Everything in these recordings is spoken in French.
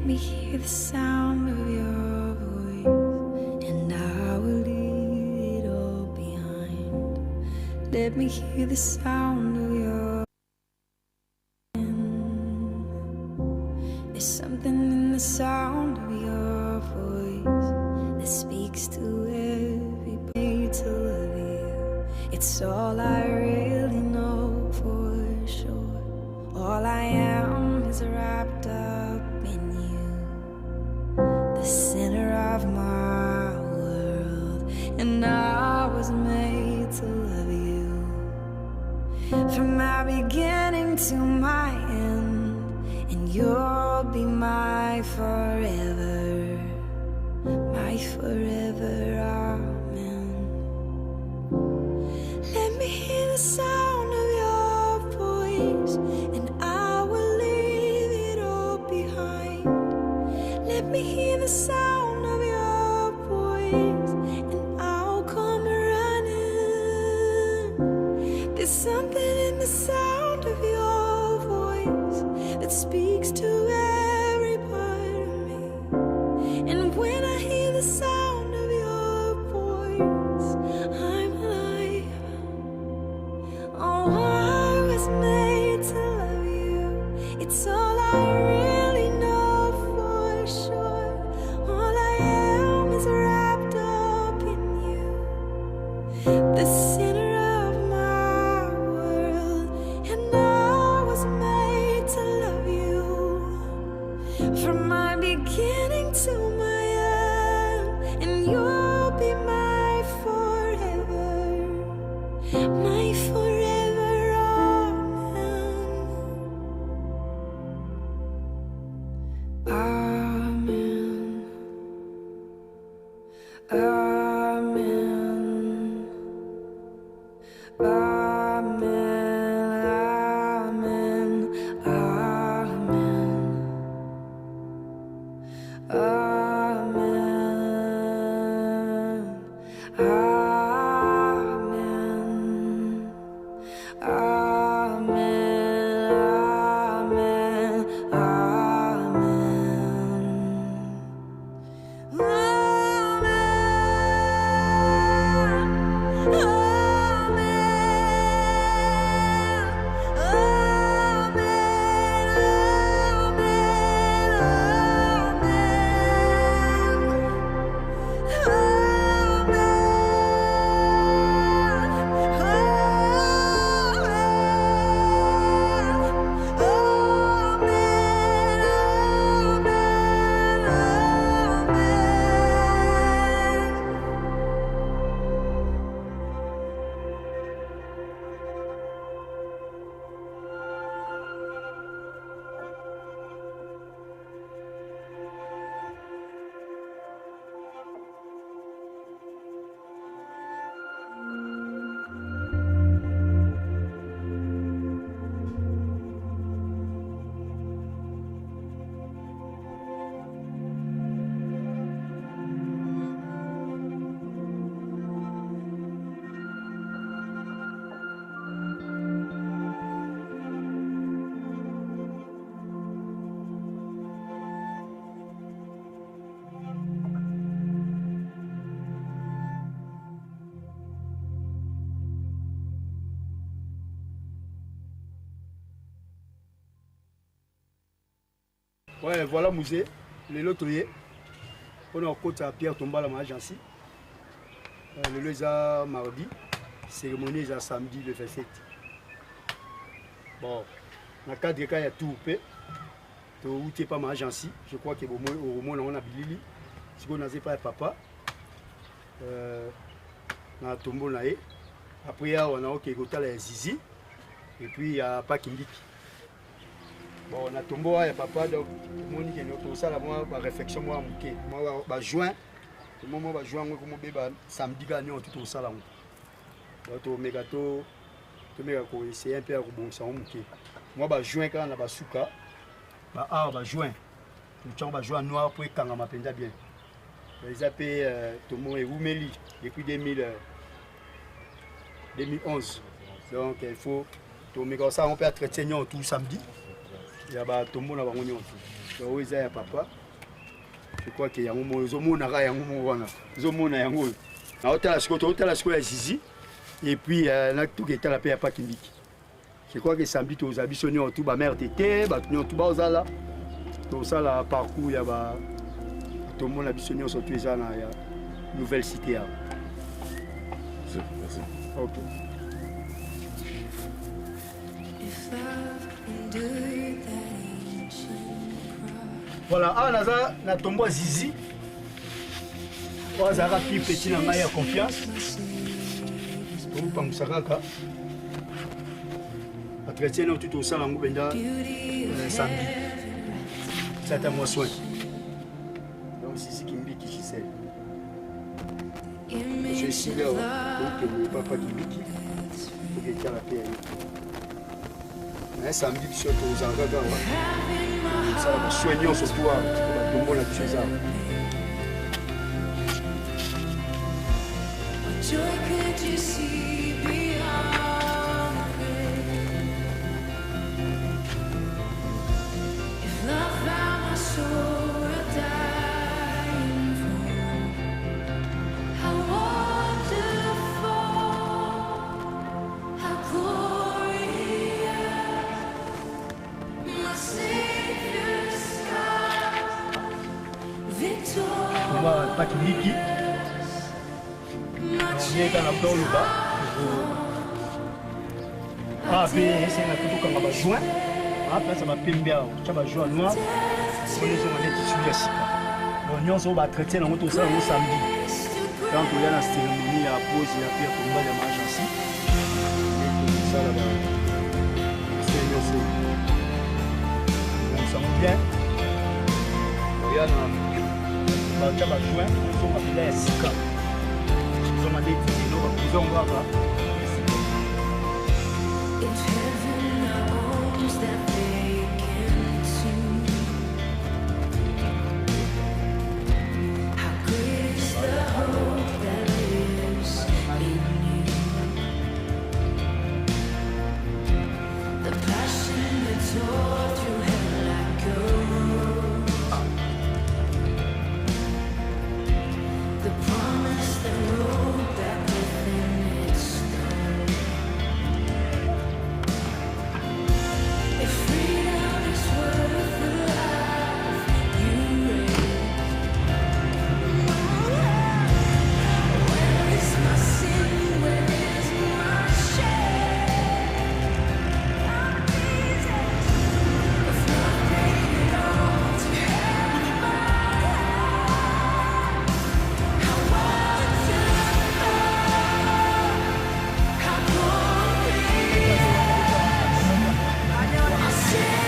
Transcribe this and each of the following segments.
me hear the sound of your voice, and I will leave it all behind. Let me hear the sound of your hand. There's something in the sound of your voice that speaks to everybody to love you. It's all I really know for sure. All I am is wrapped up in you, the center of my world, and I was made to love you. From my beginning to my end, and you'll be my forever, my forever, amen. Let me hear the sound of your voice, and I will leave it all behind. Let me hear the sound of your voice, and I'll come running. There's something in the sound of your voice that speaks to every part of me. And when I hear the sound of your voice, I'm alive. Oh, I was made to love you. It's all I really know for sure. All I am is wrapped up in you, the center of my world, and I was made to love you. From my beginning to my end, and you'll be my forever, my forever, amen. Amen. Amen. Amen. Amen. Amen. Amen. Amen. Ouais, voilà musée, le lotoyer. On est au côté à Pierre Tomba la agence. Le leza mardi, cérémonie est samedi le 27. Bon, dans le cadre de cas, il y a tout fait. Tu n'es pas ma agence. Je crois que au moins on a Bilili. Si on n'a pas papa, on a tombeau là. Après, on a les Zizi. Et puis, il n'y a pas Kindiki. Bon, on a tombé, il y a papa, donc, Monique, nous ça, la réflexion, moi, juin, le moment où juin, moi, samedi, gagnant, tout ça, là. Donc, mégato, c'est un peu bon, ça, moi, juin, quand on a souka, juin, nous avons juin noir pour quand on m'appelle bien. Ils appellent tout le monde Oumeli depuis 2011. Donc, il faut, ça, on peut être traité tout samedi. Il y a tout le monde à oyo eza ya papa. Je crois que yango mo ezomona ka yango mo wana. Ezomona yango. Na otala sikoyo ya Zizi et puis na tout que tala pe ya Pakindiki. Je crois que samedi to ozabi soni en tout ba mère tété, ba tout ba ozala. To sala parcours ya ba to mona bisoni on surtout eza na ya nouvelle cité ya. Merci. OK. Voilà, ah naza na tombo Zizi. Ozaka pi petit na ngai ya confiance. Pour pangusaka. Entretien au tout au salon ngo benda samedi. Ça t'a moi soin. Donc Zizi Kimbiki Gisèle. Je suis là, donc le papa Kimbiki. Pour que tu la paix. Mais samedi surtout aux Angaga. Ça va soigner ce soir. Tout le monde a tué ça. Joy could you see beyond the grave? If love found my soul a dying for, how wonderful, how glorious, my Savior's God, victorious. On va pas Kimbiki. On est dans le bas. Ah, bien, c'est un peu comme un joint. Après, ça m'a pris bien. Ça va jouer noir. On est sur les tissus. Bon, nous sommes traiter dans notre salon samedi. Quand on est dans la cérémonie, à pause, il y a pire pour moi, il y a ma agence. Et tout ça là-bas. On sent bien. Regarde, ça va jouer. Nous sommes à 6 ans. If heaven owns that vacancy, how great is the hope that lives in you? The passion that tore through hell like gold, the promise that rolled back within its stone. If freedom is worth the life you raised, where is my sin? Where is my shame? Jesus, if love paid it all to have my life, how wonderful, how glorious, my Savior's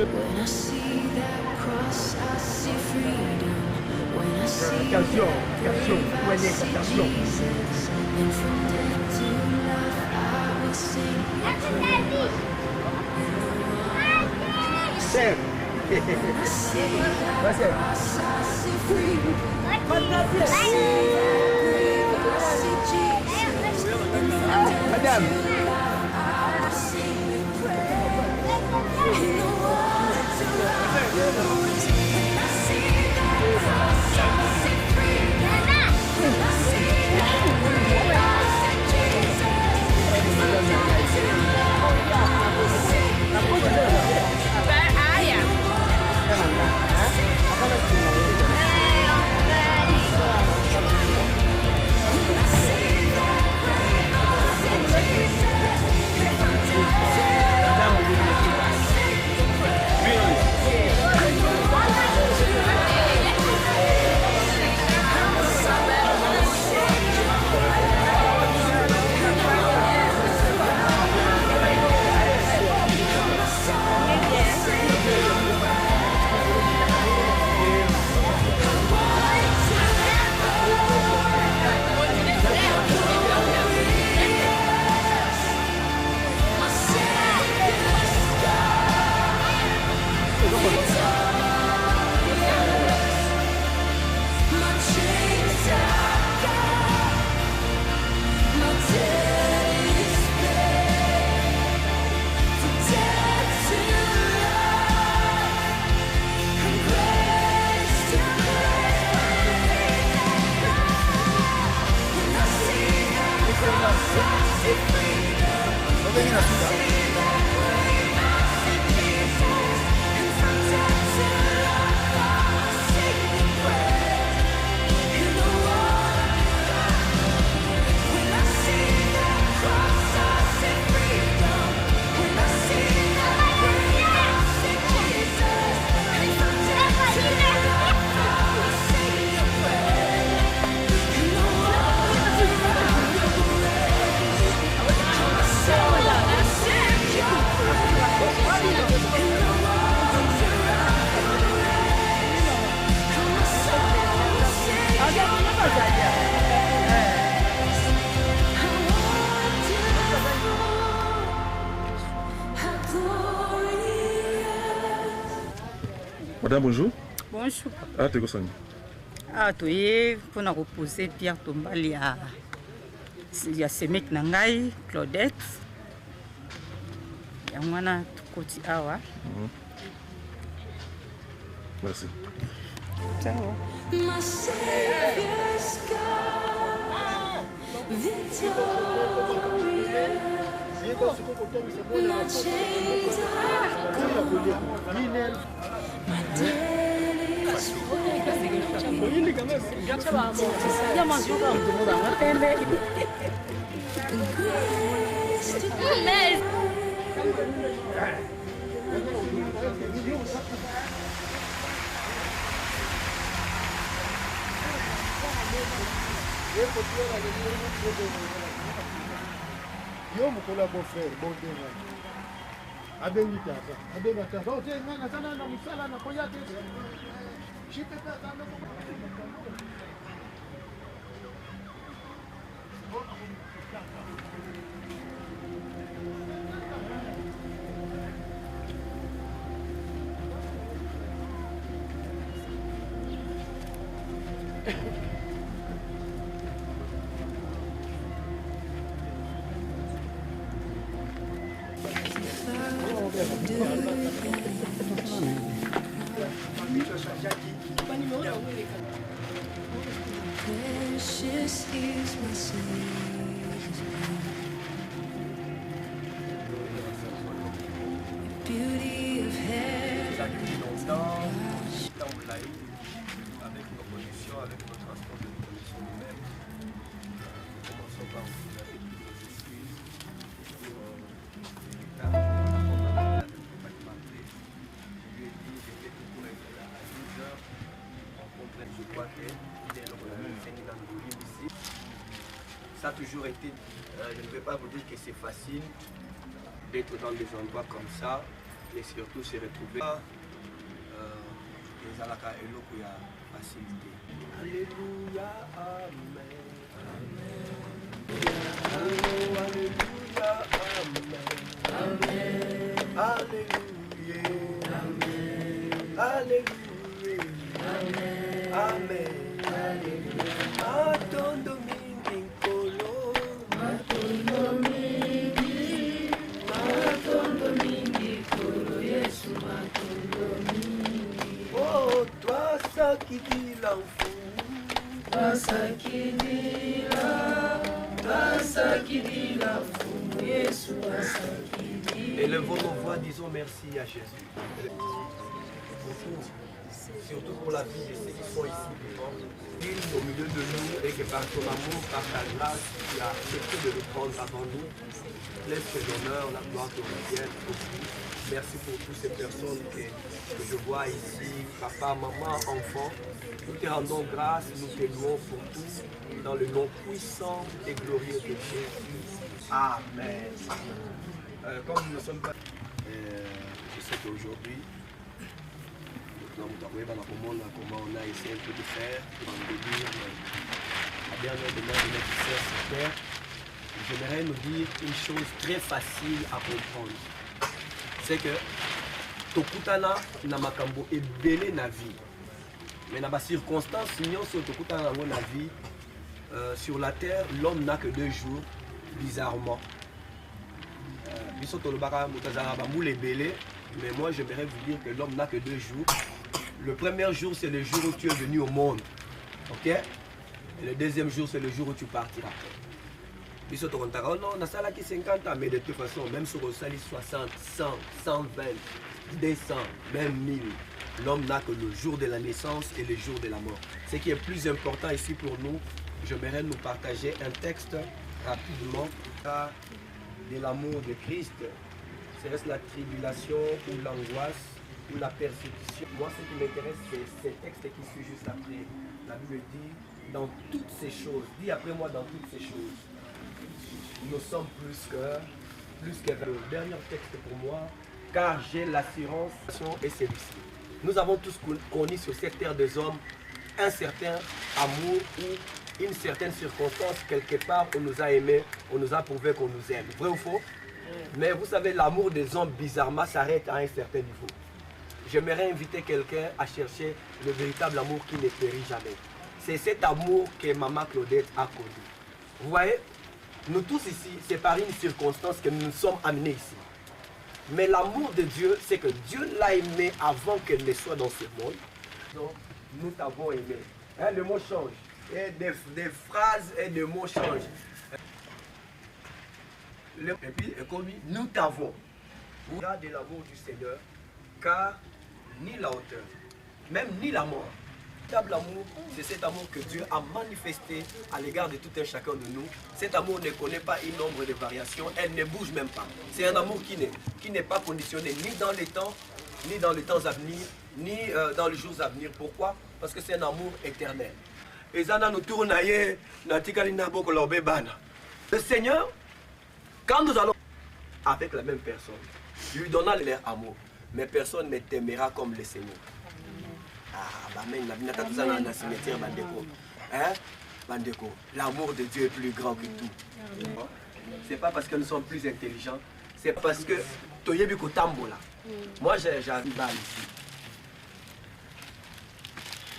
When I see that cross, I see freedom. When I see that grave, I see Jesus. And from death to life, I will sing your praise. When I see that cross, I see freedom. When I see that grave, I see Jesus. And from death to life, I will sing your praise. In the water to life, when I see that cross, I see freedom. When I see that grave, I see Jesus. And from death to life, I will sing your praise. Really? Madame, bonjour. Bonjour. Ah, t'es quoi? Ah, tu es pour nous reposer Pierre Tombali à Semek Nangai, Claudette. Et on a tout côté awa. Merci. Ciao. My Savior's God, victorious. My chains are gone. My daily Yo mokolo ya beau-frère bondenga abengi tata abenga tata ote nga nazana na mosala na koya te shite tata precious is my Savior's beauty of heaven. Avec nos conditions, avec nos transports de conditions nous-mêmes. Commençons par vous avec nos excuses pour la ça a toujours été, je ne vais pas vous dire que c'est facile d'être dans des endroits comme ça et surtout se retrouver les alaka et l'eau qui a facilité. Alléluia, amen. Alléluia, amen. Alléluia, amen. Alléluia, amen. Amen. Matondo mingi nkolo, matondo mingi kolo, Yesu matondo mingi. Oh, toi ça qui dit l'enfant, toi ça qui dit l'enfant, Yesu toi ça qui dit. Élevons nos voix, disons merci à Jésus. Surtout pour la vie de ceux qui sont ici devant, au milieu de nous et que par ton amour, par ta grâce, tu as accepté de nous prendre avant nous. Laisse que l'honneur, la gloire te revienne aussi. Merci pour toutes ces personnes que je vois ici, papa, maman, enfant. Nous te rendons grâce, nous te louons pour tout, dans le nom puissant et glorieux de Jésus. Amen. Comme nous ne sommes pas... je sais qu'aujourd'hui, comment on a essayé un peu de faire pour en début la dernière demeure de notre sœur sur terre. J'aimerais nous dire une chose très facile à comprendre. C'est que tokutana na makambo ebele na vie. Mais dans les circonstances, sinon sur tokutana na vie, sur la terre, l'homme n'a que 2 jours, bizarrement. Mais moi j'aimerais vous dire que l'homme n'a que 2 jours. Le premier jour, c'est le jour où tu es venu au monde. Ok? Et le deuxième jour, c'est le jour où tu partiras. Oh non, on a ça là qui 50 ans, mais de toute façon, même sur le salis 60, 100, 120, 200, même 1000, l'homme n'a que le jour de la naissance et le jour de la mort. Ce qui est plus important ici pour nous, j'aimerais nous partager un texte rapidement de l'amour de Christ. Serait-ce la tribulation ou l'angoisse ou la persécution? Moi, ce qui m'intéresse, c'est ce texte qui suit juste après. La Bible dit, dans toutes ces choses, dis après moi, dans toutes ces choses, nous sommes plus que le dernier texte pour moi, car j'ai l'assurance et celui-ci. Nous avons tous connu sur cette terre des hommes un certain amour ou une certaine circonstance, quelque part, on nous a aimés, on nous a prouvé qu'on nous aime. Vrai ou faux? Mais vous savez, l'amour des hommes, bizarrement, s'arrête à un certain niveau. j'aimerais inviter quelqu'un à chercher le véritable amour qui ne périt jamais. C'est cet amour que Maman Claudette a connu. Vous voyez, nous tous ici, c'est par une circonstance que nous nous sommes amenés ici. Mais l'amour de Dieu, c'est que Dieu l'a aimé avant qu'elle ne soit dans ce monde. Donc, nous t'avons aimé. Hein, le mot change. Et des phrases et des mots changent. Et puis, comme nous t'avons. Regardez l'amour du Seigneur, car ni la hauteur, même ni la mort. Le véritable amour, c'est cet amour que Dieu a manifesté à l'égard de tout un chacun de nous. Cet amour ne connaît pas une nombre de variations, elle ne bouge même pas. C'est un amour qui n'est pas conditionné ni dans les temps, ni dans les temps à venir, ni dans les jours à venir. Pourquoi? Parce que c'est un amour éternel. Et ça, nous tourne le Seigneur, quand nous allons avec la même personne, lui donnant leur amour, mais personne ne t'aimera comme le Seigneur. L'amour de Dieu est plus grand que tout. C'est pas parce que nous sommes plus intelligents, c'est parce que moi j'arrive là ici.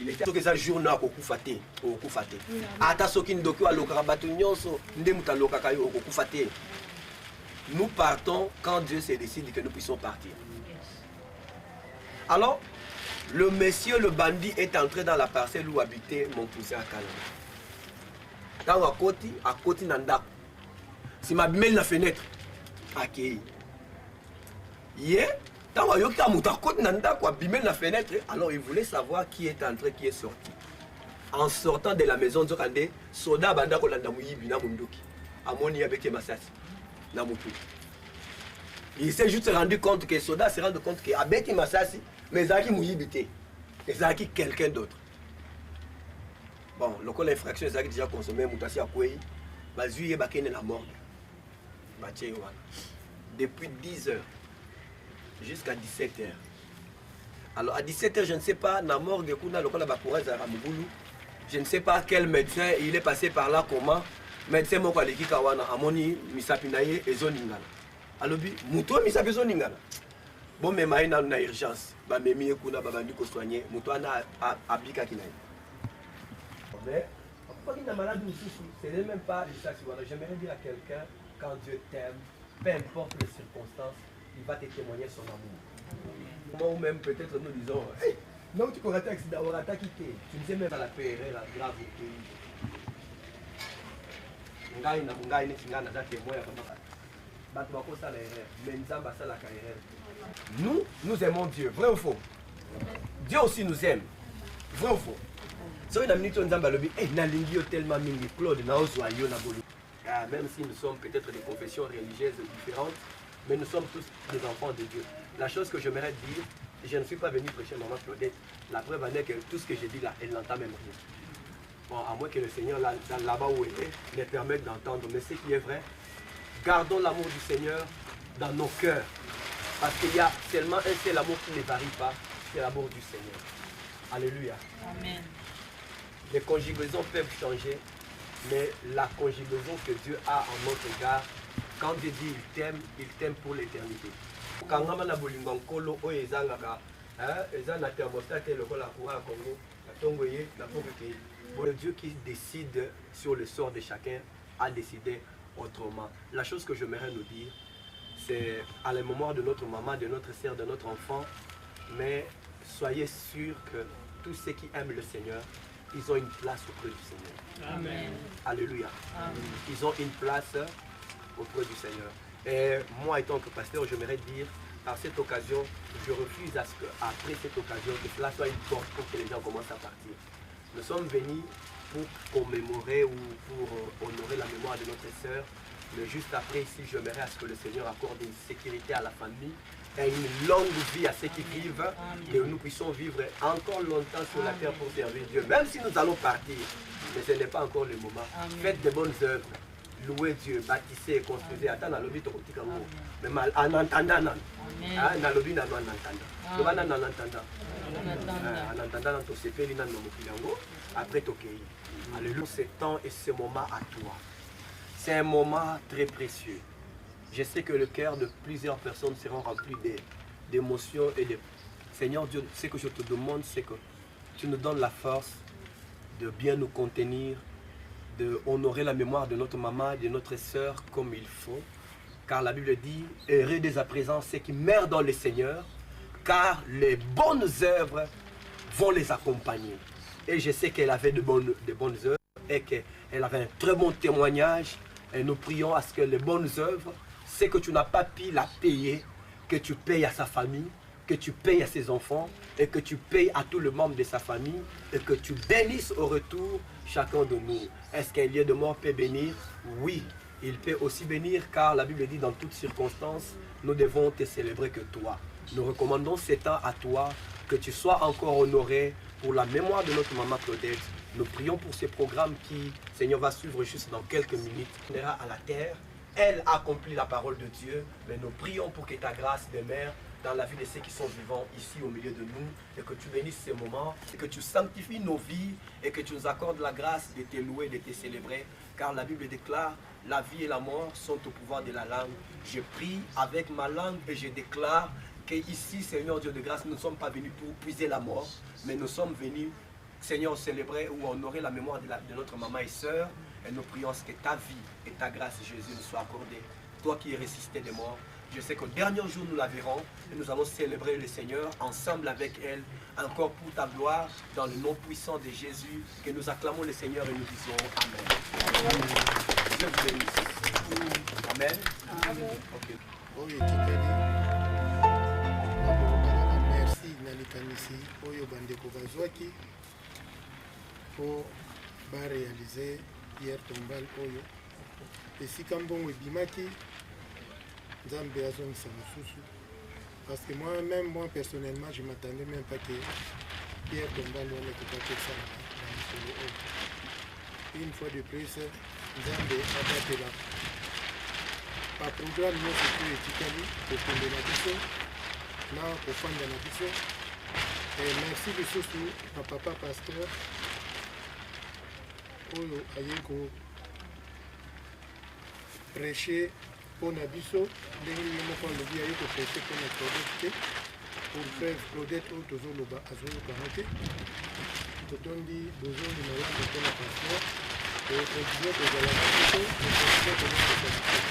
Il était que ça journée à kokufate, kokufate. Ata soki ndoki alokaka bato nyonso nde muta lokaka yo kokufate. Nous partons quand Dieu se décide que nous puissions partir. Alors, le monsieur, le bandit, est entré dans la parcelle où habitait mon cousin à Kalama. Quand à côté Nanda, si ma bimel la fenêtre, ok. Hier, quand on a côté Nanda, quoi, bimel la fenêtre, alors il voulait savoir qui est entré, qui est sorti. En sortant de la maison de Kandé, Soda Banda Kolanda Mouyibi Namundoki, Amoni avec Massassi. Il s'est juste rendu compte que Soda s'est rendu compte qu'avec Massassi, mais Zaki Mouyibité, et Zaki quelqu'un d'autre. Bon, le cas l'infraction, Zaki déjà consommé, Moutassi Akoué, Bazuye Bakene la mort. Depuis 10 heures jusqu'à 17 heures. Alors à 17 heures, je ne sais pas, la mort de Kuna, le cas de Bakoura, je ne sais pas quel médecin il est passé par là, comment. Médecin moko aleki kawana amoni misapi na ye ezoningana alobi muto misapi ezoningana bon mais maina na urgence ba memi ekuna babandi ko soigner muto ana abika kinaye mais pas qu'il a malade aussi c'est même pas ça. J'aimerais dire à quelqu'un, quand Dieu t'aime, peu importe les circonstances, il va te témoigner son amour. Moi ou même peut-être nous disons hey, non tu connais accident ou attaque qui tu ne sais même pas la PRL la grave nous aimons Dieu, vrai ou faux? Dieu aussi nous aime, vrai ou faux? Même si nous sommes peut-être des confessions religieuses différentes, mais nous sommes tous des enfants de Dieu. La chose que j'aimerais dire, je ne suis pas venu prêcher Maman Claudette. La preuve en est que tout ce que je dis là, elle n'entend même rien. Bon, à moins que le Seigneur, là-bas où elle est, les permette d'entendre. Mais ce qui est vrai, gardons l'amour du Seigneur dans nos cœurs. Parce qu'il y a seulement un seul amour qui ne varie pas, c'est l'amour du Seigneur. Alléluia. Amen. Les conjugaisons peuvent changer, mais la conjugaison que Dieu a en notre égard, quand Dieu dit il t'aime pour l'éternité. Quand on a le Dieu qui décide sur le sort de chacun a décidé autrement. La chose que j'aimerais nous dire, c'est à la mémoire de notre maman, de notre sœur, de notre enfant, mais soyez sûrs que tous ceux qui aiment le Seigneur, ils ont une place auprès du Seigneur. Amen. Alléluia. Amen. Ils ont une place auprès du Seigneur. Et moi, étant que pasteur, j'aimerais dire, par cette occasion, je refuse à ce qu'après cette occasion, que cela soit une porte pour que les gens commencent à partir. Nous sommes venus pour commémorer ou pour honorer la mémoire de notre sœur. Mais juste après, ici, j'aimerais à ce que le Seigneur accorde une sécurité à la famille et une longue vie à ceux qui vivent, que nous puissions vivre encore longtemps sur la terre pour servir Dieu. Même si nous allons partir, mais ce n'est pas encore le moment. Faites de bonnes œuvres, louez Dieu, bâtissez, construisez. Attends, dans le but, mais en entendant, dans le but, après alléluia, ce temps et ce moment à toi. C'est un moment très précieux. Je sais que le cœur de plusieurs personnes seront remplis d'émotions et de Seigneur Dieu, ce que je te demande, c'est que tu nous donnes la force de bien nous contenir, de honorer la mémoire de notre maman et de notre sœur comme il faut. Car la Bible dit, heureux dès à présent ceux qui meurent dans le Seigneur, car les bonnes œuvres vont les accompagner. Et je sais qu'elle avait de bonnes œuvres et qu'elle avait un très bon témoignage. Et nous prions à ce que les bonnes œuvres, c'est que tu n'as pas pu la payer, que tu payes à sa famille, que tu payes à ses enfants et que tu payes à tous les membres de sa famille et que tu bénisses au retour chacun de nous. Est-ce qu'un lieu de mort peut bénir? Oui, il peut aussi bénir car la Bible dit dans toutes circonstances, nous devons te célébrer que toi. Nous recommandons ces temps à toi, que tu sois encore honoré pour la mémoire de notre maman Claudette. Nous prions pour ce programme qui, Seigneur, va suivre juste dans quelques minutes. On ira à la terre. Elle accomplit la parole de Dieu, mais nous prions pour que ta grâce demeure dans la vie de ceux qui sont vivants ici au milieu de nous, et que tu bénisses ces moments, et que tu sanctifies nos vies, et que tu nous accordes la grâce de te louer, de te célébrer, car la Bible déclare, la vie et la mort sont au pouvoir de la langue. Je prie avec ma langue et je déclare que ici, Seigneur Dieu de grâce, nous ne sommes pas venus pour puiser la mort, mais nous sommes venus, Seigneur, célébrer ou honorer la mémoire de notre maman et sœur, et nous prions que ta vie et ta grâce, Jésus, nous soient accordées. Toi qui es ressuscité des morts, je sais qu'au dernier jour, nous la verrons et nous allons célébrer le Seigneur ensemble avec elle, encore pour ta gloire, dans le nom puissant de Jésus, que nous acclamons le Seigneur et nous disons Amen. Je vous bénisse. Amen. Amen. Okay. Oyo tikali merci na likanisi oyo bandeko bazwaki po barealize hier tombal oyo esika mbongo ebimaki Nzambe azongisa mosusu parce que moi-même, moi personnellement, je m'attendais même pas que Pierre Tombal on était pas ça dans le une fois de plus, Nzambe abatté là. Par programme, nous sommes éthiquement pour fonder la vision, là pour fonder la vision. Et merci de surtout à papa pasteur, Oyo Ayeko prêcher. Pour Nabiso, nous avons prêcher pour notre Claudette, pour faire Claudette ou toujours le bas à zone 40. Tout on dit besoin de nous pour la passion et continuer de la Nabiso et continuer de notre passion.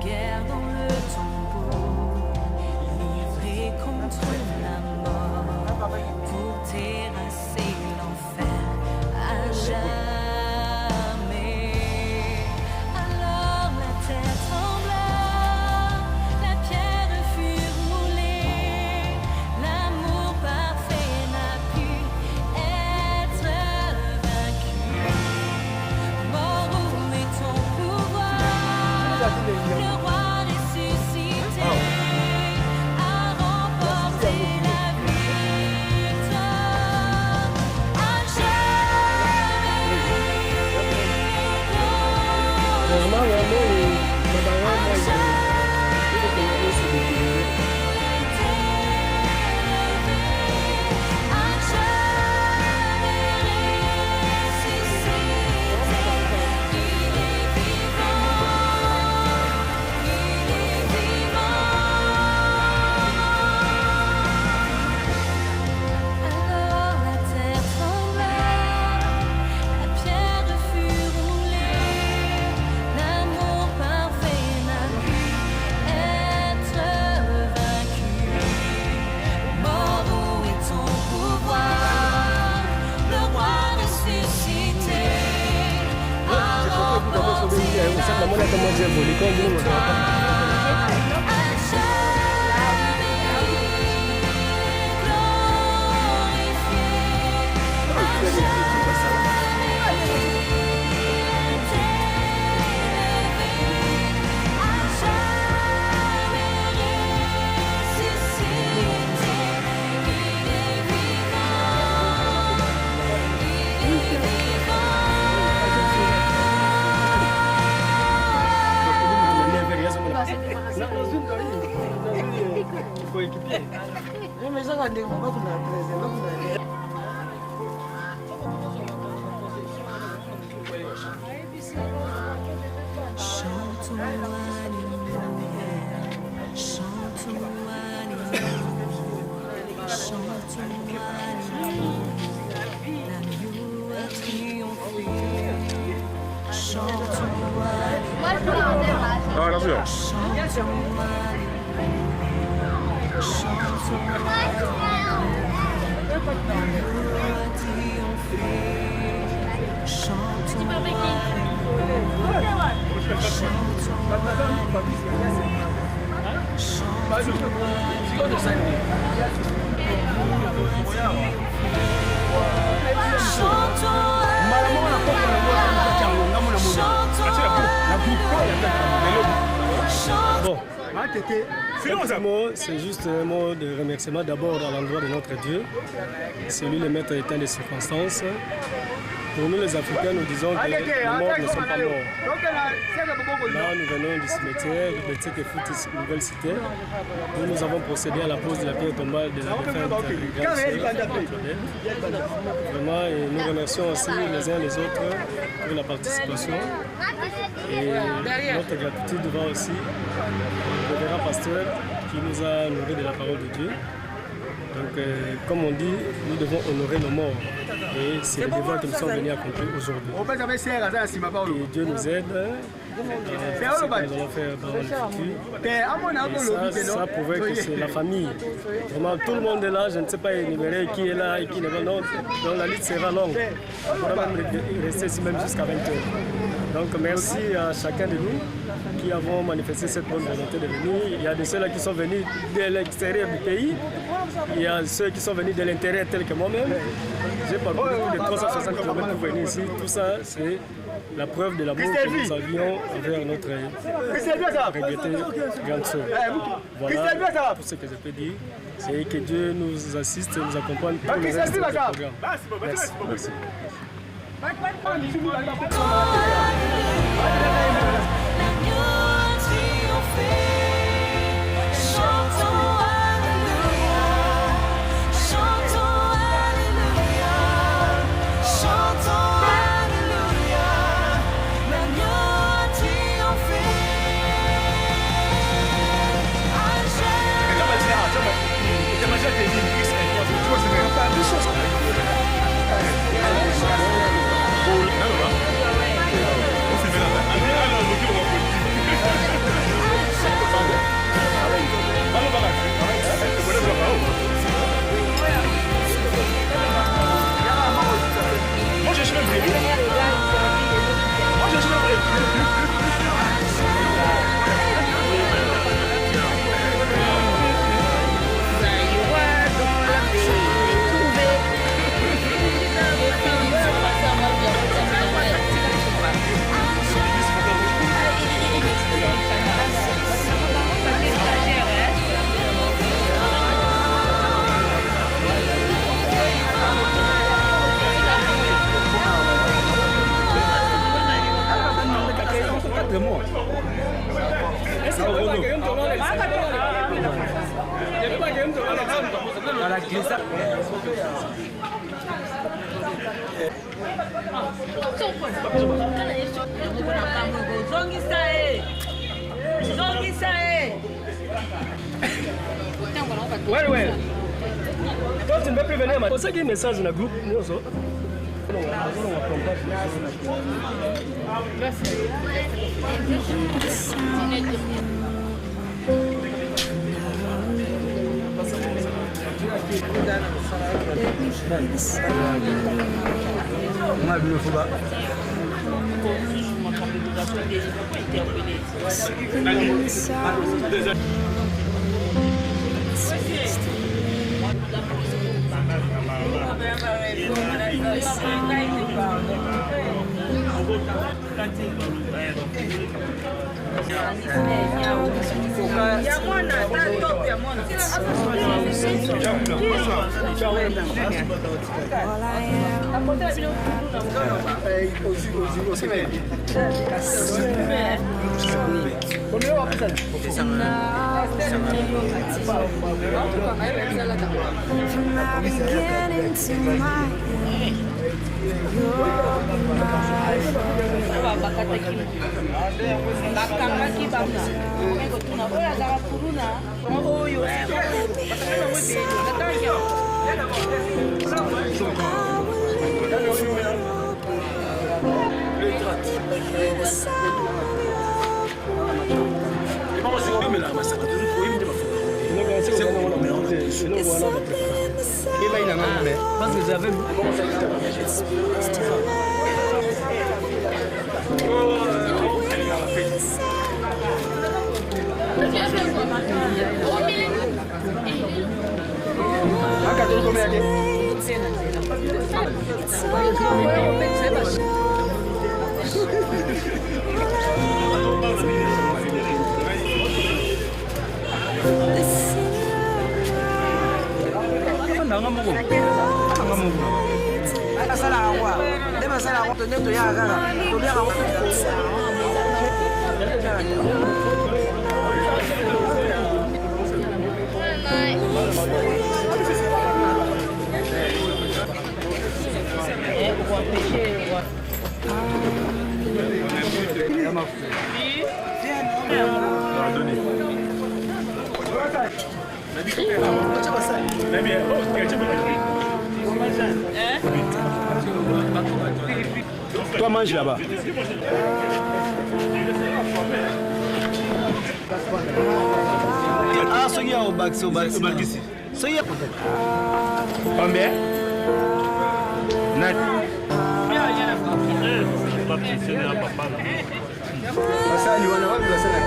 Guerre dans le tombeau, livré comment dire, volcan, nous, on va Ah, bien sûr. Bon, c'est juste un mot de remerciement d'abord à l'endroit de notre Dieu. C'est lui le maître éteint des circonstances. Pour nous les Africains, nous disons que les morts ne sont pas morts. Là, nous venons du cimetière, de Tsekefout, nouvelle cité, où nous avons procédé à la pose de la pierre tombale de la défunte grande sœur Claudette. Vraiment, et nous remercions aussi les uns les autres pour la participation. Et notre gratitude va aussi au révérend pasteur qui nous a nourris de la parole de Dieu. Donc, comme on dit, nous devons honorer nos morts. Et c'est le devoir que nous sommes venus accomplir aujourd'hui. Que Dieu nous aide à ce que nous allons faire dans le futur. Et ça prouve que c'est la famille. Vraiment, tout le monde est là. Je ne sais pas énumérer qui est là et qui n'est pas là. Donc la liste sera longue. On pourra même rester ici même jusqu'à 20h. Donc merci à chacun de nous qui avons manifesté cette bonne volonté de venir. Il y a de ceux-là qui sont venus de l'extérieur du pays. Il y a ceux qui sont venus de l'intérieur tel que moi-même. J'ai parcouru plus de 360 km pour venir ici. Tout ça, c'est la preuve de l'amour que nous avions envers notre regrettée grande sœur. Voilà tout ce que je peux dire. C'est que Dieu nous assiste et nous accompagne pour le reste du programme. Merci. Merci. Ouais. Toi, tu ne peux plus venir. C'est pour ça qu'il y a un message dans le groupe. Something in the sound. All I am. From my beginning to my end, Parce que j'avais Toi, mange là-bas. Ah, ce qu'il y a au bac, c'est au bac ici. Ce qu'il y a peut-être. Combien? Net. Ça, il y en a un placé là.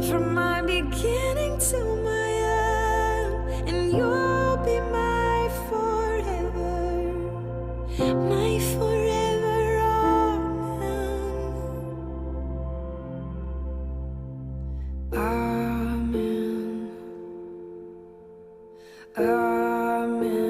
From my beginning to my end, and you'll be my forever, my forever, amen, amen, amen.